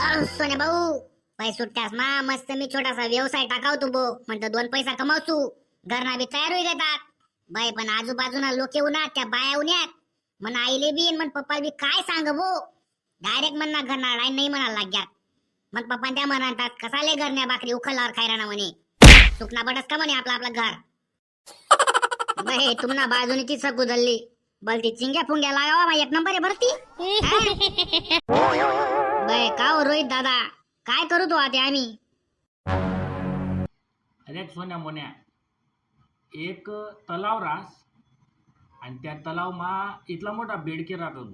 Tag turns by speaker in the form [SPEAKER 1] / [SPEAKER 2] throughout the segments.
[SPEAKER 1] सोने भाऊ पैसे सुट्ट्यास मा मस्त मी छोटासा व्यवसाय टाकावतो बो म्हणतो 2 पैसा कमावतो घरना बी तयार होई घेतात बाई पण आजूबाजूना लोक येऊन त्या बाया उन्यात मन आईले बी मन पप्पाला बी काय सांग बो डायरेक्ट म्हणना घरना राय नाही म्हणायला लाग्यात मग पप्पा त्या म्हणतात कसाले घरण्या भाकरी उखलल्यावर खायराना म्हणे सुकना बडस का म्हणे आपला आपला घर बाई तुम्हाला बाजूनी ती सकू दल्ली बलती चिंग्या फुंग्या लागावा मा 1 नंबर आहे भरती बाई का हो रोहित दादा काय करू तो आता आम्ही
[SPEAKER 2] अरे सोन्या मोन्या एक तलाव रास आणि त्या तलाव मा इथला मोठा बेडके राहतो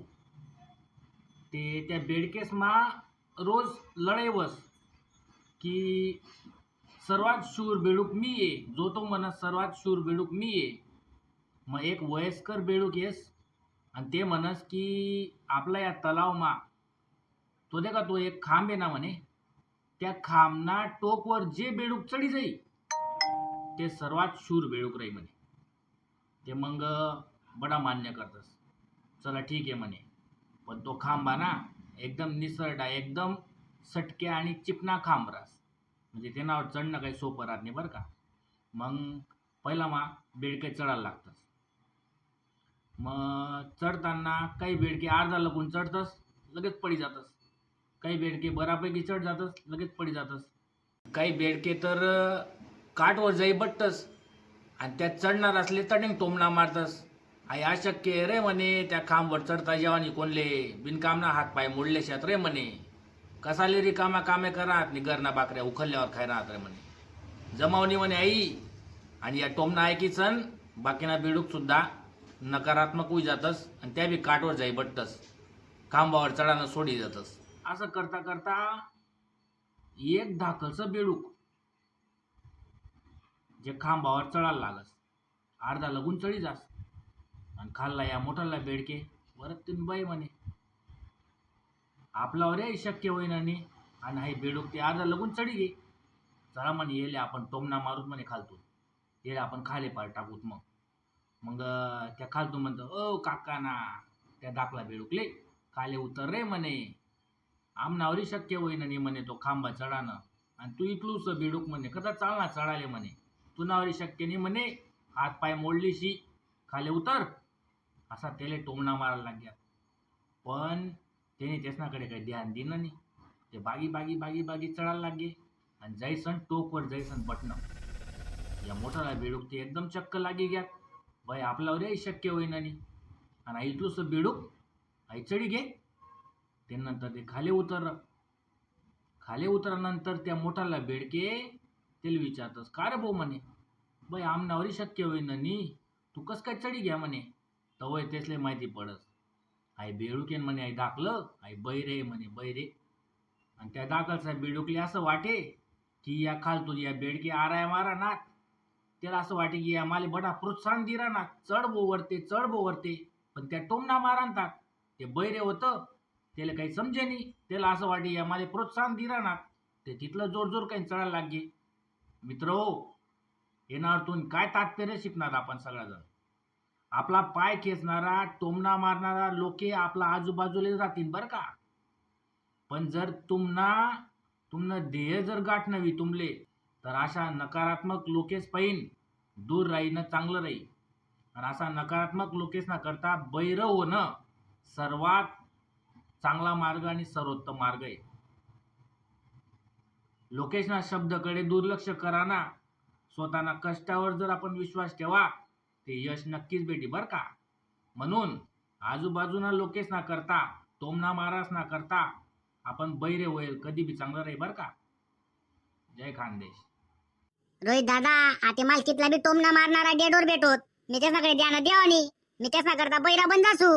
[SPEAKER 2] ते त्या बेडकेस मा रोज लढाई बस की सर्वात शूर बेडूक मी ये जो तो म्हणत सर्वात शूर बेडूक मी ये मग एक वयस्कर बेडूक येस आणि ते म्हणस की आपला या तलाव मा तो दे का तो एक खांब आहे ना म्हणे त्या खांबना टोकवर जे बेडूक चढी जाई ते सर्वात शूर बेडूक राही म्हणे ते मग बडा मान्य करतस चला ठीक आहे म्हणे पण तो खांबा ना एकदम निसरडा एकदम सटक्या आणि चिकना खांब रास म्हणजे त्यानावर चढणं काही सोपं राहत नाही बरं का मग पहिला मा बेडके चढायला लागतस मग चढताना काही बेडके अर्धा लगून चढतस लगेच पडी जातस काही बेडके बऱ्यापैकी चढ जातस लगेच पडी जातस काही बेडके तर काठवर जाई बट्टस आणि त्यात चढणार असले तडेंग टोमणा मारतस आई अशक्य आहे रे म्हणे त्या खांबवर चढता जेव्हा कोणले बिनकामना हात पाय मोडले शेत रे म्हणे कसाले रिकामा कामे करा घरना बाकऱ्या उखलल्यावर खाय राहत रे म्हणे जमावणी म्हणे आई आणि या टोमना ऐकीसन बाकीना बेडूक सुद्धा नकारात्मक होई जातस आणि त्या बी काठवर जाई बट्टस खांबावर चढानं सोडी जातस असं करता करता एक धाकलचं बेडूक जे खांबावर चढायला लागस अर्धा लगून चढी जास आणि खाल्ला या मोठाला बेडके परत तुम्ही बाई म्हणे आपल्यावर शक्य होईन आणि हाय बेडूक ते अर्धा लगून चढी गे चला म्हणे येले आपण टोमना मारूत म्हणे खालतून येले आपण खाले पार टाकूत मग त्या खालतून म्हणतो ओ काका ना त्या दाखला बेडूकले खाले उतर रे म्हणे आमनावरी शक्य होईन आणि म्हणे तो खांबा चढानं आणि तू इथलूच बेडूक म्हणे कदा चालना चढाले म्हणे तुनावरी शक्य नाही म्हणे हात पाय मोडलीशी खाले उतर असा त्याला टोमणा मारायला लागल्या पण त्याने त्याच्याकडे काही ध्यान दिलं नाही ते बागी बागी बागी बागी चढायला लागले आणि जैसन टोकवर जैसन बटणं या मोठाला बेडूक ते एकदम चक्क लागी घ्या बाई आपल्यावर शक्य होईन आणि इथलूच बेडूक आई चढी घे ते नंतर ते खाली उतरल्यानंतर त्या मोठाला बेडके त्याला विचारतस का रे भाऊ म्हणे बाई आमनावरी शक्य होईन आणि तू कस काय चढी घ्या म्हणे तवय तेसले माहिती पडस आई बेडूकेन म्हणे आई दाखलं आई बैरे म्हणे बैरे आणि त्या दाखलचा बेडूकले असं वाटे की या खालतून या बेडके आराया मारा ना त्याला असं वाटे की या माले बडा प्रोत्साहन दिरा ना चढ बो वरते पण त्या टोमना मारा ना ते बैरे होतं त्याला काही समजे नाही त्याला असं वाटे या माले प्रोत्साहन दिरा ना ते तिथलं जोर जोर काही चढायला लागले मित्र हो येणारतून काय तात्पर्य शिकणार आपण सगळेजण आपला पाय खेचणारा टोमना मारणारा लोके आपला आजूबाजूला राहतील बरं का पण जर तुमना ध्येय जर गाठ नवी तुमले तर अशा नकारात्मक लोकेस पाहिन दूर राहीनं चांगलं राही आणि असा नकारात्मक लोकेस ना करता बैर होणं सर्वात चांगला मार्ग आणि सर्वोत्तम मार्ग आहे लोकेशना शब्दाकडे दुर्लक्ष करा ना स्वतःना कष्टावर जर आपण विश्वास ठेवा ते यश नक्कीच भेटी बर का म्हणून आजूबाजूना लोकेश ना करता टोमना मारास ना करता आपण बैरे होईल कधी बी चांगलं राही बर का जय खानदेश
[SPEAKER 1] रोहित दादा आता माल कितला बी टोमना मारणारा डेडोर भेटोत मी त्याच्याकडे ध्यान द्यावं मी त्याचा करता बैरा बंद असू